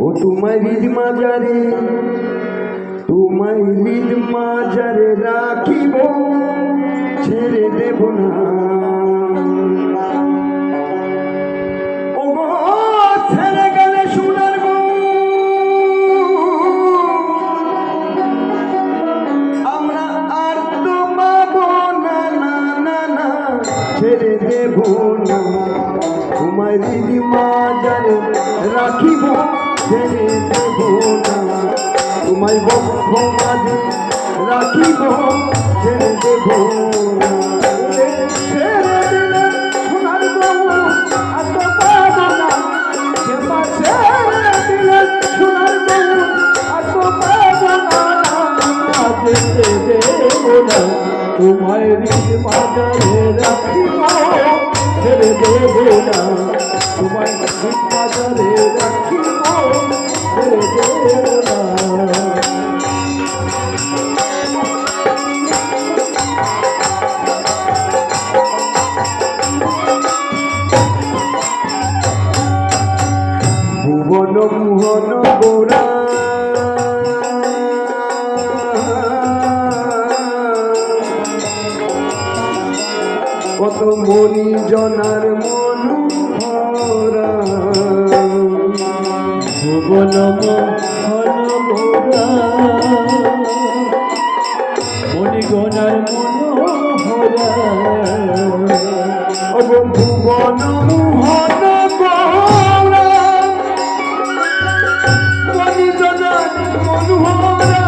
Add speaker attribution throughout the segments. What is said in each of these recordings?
Speaker 1: ও তোমায় হৃদ মাজারে, তোমায় হৃদ মাজারে রাখিব, ছেড়ে দেব না। ও গো ছেড়ে গেলে সোনার গো, আমরা আর তো পাবো না, না না না, ছেড়ে দেব না। তোমায় হৃদ মাজারে রাখিব, ছেড়ে দেব না। তোমায় বক্ষ মাঝে রাখিব, ছেড়ে দেব না। ছেড়ে দিলে সোনার গো আর তো পাবো না, ছেড়ে দিলে সোনার গো আর তো পাবো না, যেতে দেব না। তোমায় হৃদ মাজারে রাখিব, ছেড়ে দেব না। তোমায় হৃদ মাজারে রাখিব, ছেড়ে দেব না। ভুবন মোহন গোরা কত মনি জনার মন ভরা,
Speaker 2: ভুবন মোহন গোরা মণিগণার মনোহরা।
Speaker 1: ও ভুবন মোহন গোরা মনি জনার মন ভরা,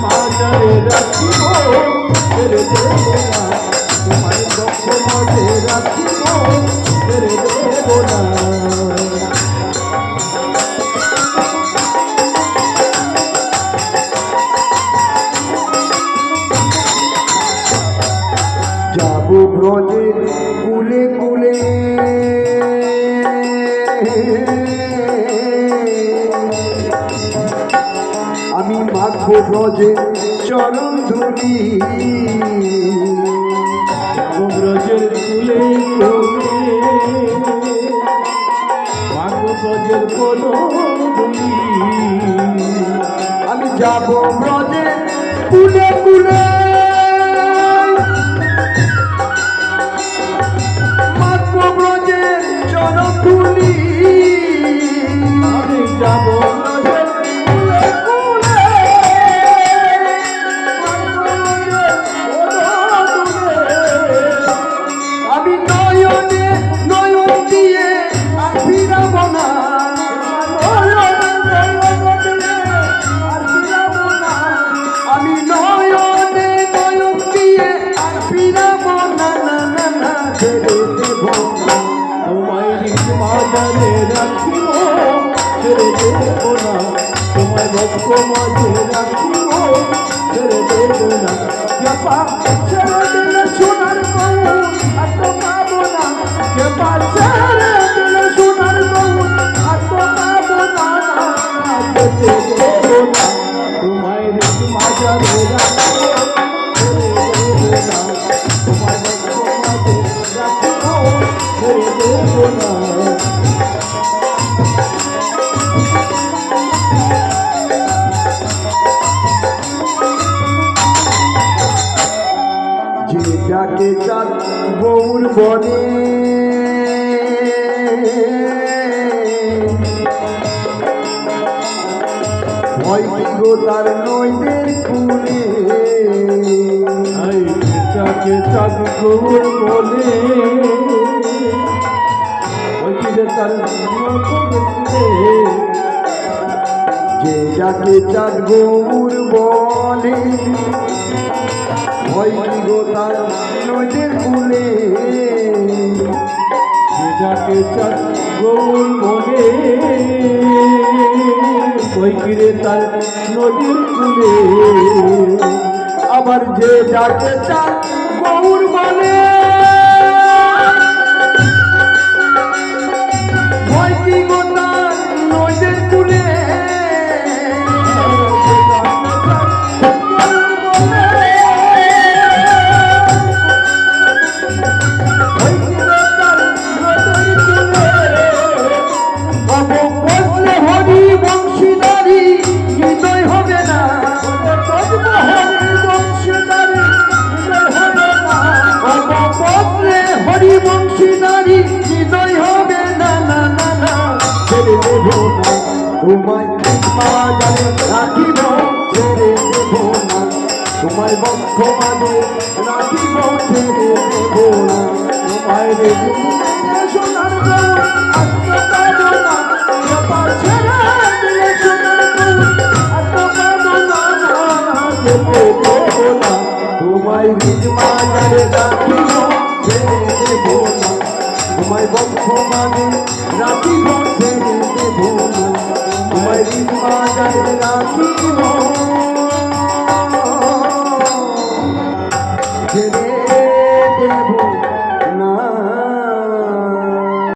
Speaker 2: মাজারে রাখিব, ছেড়ে দেব না। তোমায় বক্ষ মাঝে রাখিব, ছেড়ে দেব না।
Speaker 1: যাব ব্রজের কুলে কুলে, আমি মাখবো ব্রজে চরণ ধুলি।
Speaker 2: ব্রজের কুলে কুলে মাগো ব্রজের কোনো ধুলি।
Speaker 1: আমি যাব ব্রজে কুলে কুলে, মাখবো ব্রজে চরণ ধুলি।
Speaker 2: আমি যাব
Speaker 1: আমি নয়নে নয়ন দিয়ে আর ফিরাব না, আমি নয়নে নয়ন দিয়ে আর ফিরাব না, না না না, ছেড়ে দেব না।
Speaker 2: তোমায় হৃদ মাজারে রাখিব, ছেড়ে দেব না। তোমায় বক্ষ মাঝে রাখিব, ছেড়ে দেব না।
Speaker 1: ছেড়ে দিলে সোনার বউ আর তো পাবো না, ছেড়ে দিলে সোনার বউ আর তো পাবো না,
Speaker 2: যেতে দেব না। তোমায় হৃদ মাজারে রাখিব, ছেড়ে দেব না। তোমায় বক্ষ মাঝে রাখিব, ছেড়ে দেব না।
Speaker 1: যেটাকে চাঁদ গৌর বনে, ভয় কি গো তার নইদের কুলে।
Speaker 2: যাকে চাঁদ গৌর বলে, তার
Speaker 1: যে যাকে চাঁদ গৌর বলে, ভয় কি গো তার নইদের কুলে।
Speaker 2: যাকে চাঁদ গৌর বলে ওই কিরে তার নদীর কূলে
Speaker 1: আবার যে যাকে চাঁদ গৌর বলে ভয় কি গো তার নদীর কূলে হরি বংশীদারি হৃদয় হবে না হরি বংশীদারি হৃদয় হবে না না না না ছেড়ে দেব না তোমায় বাজারে রাখিব ছেড়ে দেব না তোমায় বক্ষ মাঝে রাখিব ছেড়ে দেব না তোমায় রে সোনার বউ আত্ম পাবো না এবার ছেড়ে দিলে সোনার বউ আত্ম পাবো না
Speaker 2: যেতে দেব না তোমায় নিজ বাজারে রাখিব ছেড়ে দেব না তোমায় বক্ষ মানে রাখিব ছেড়ে দেব না তোমায় নিজ বাজারে রাখিব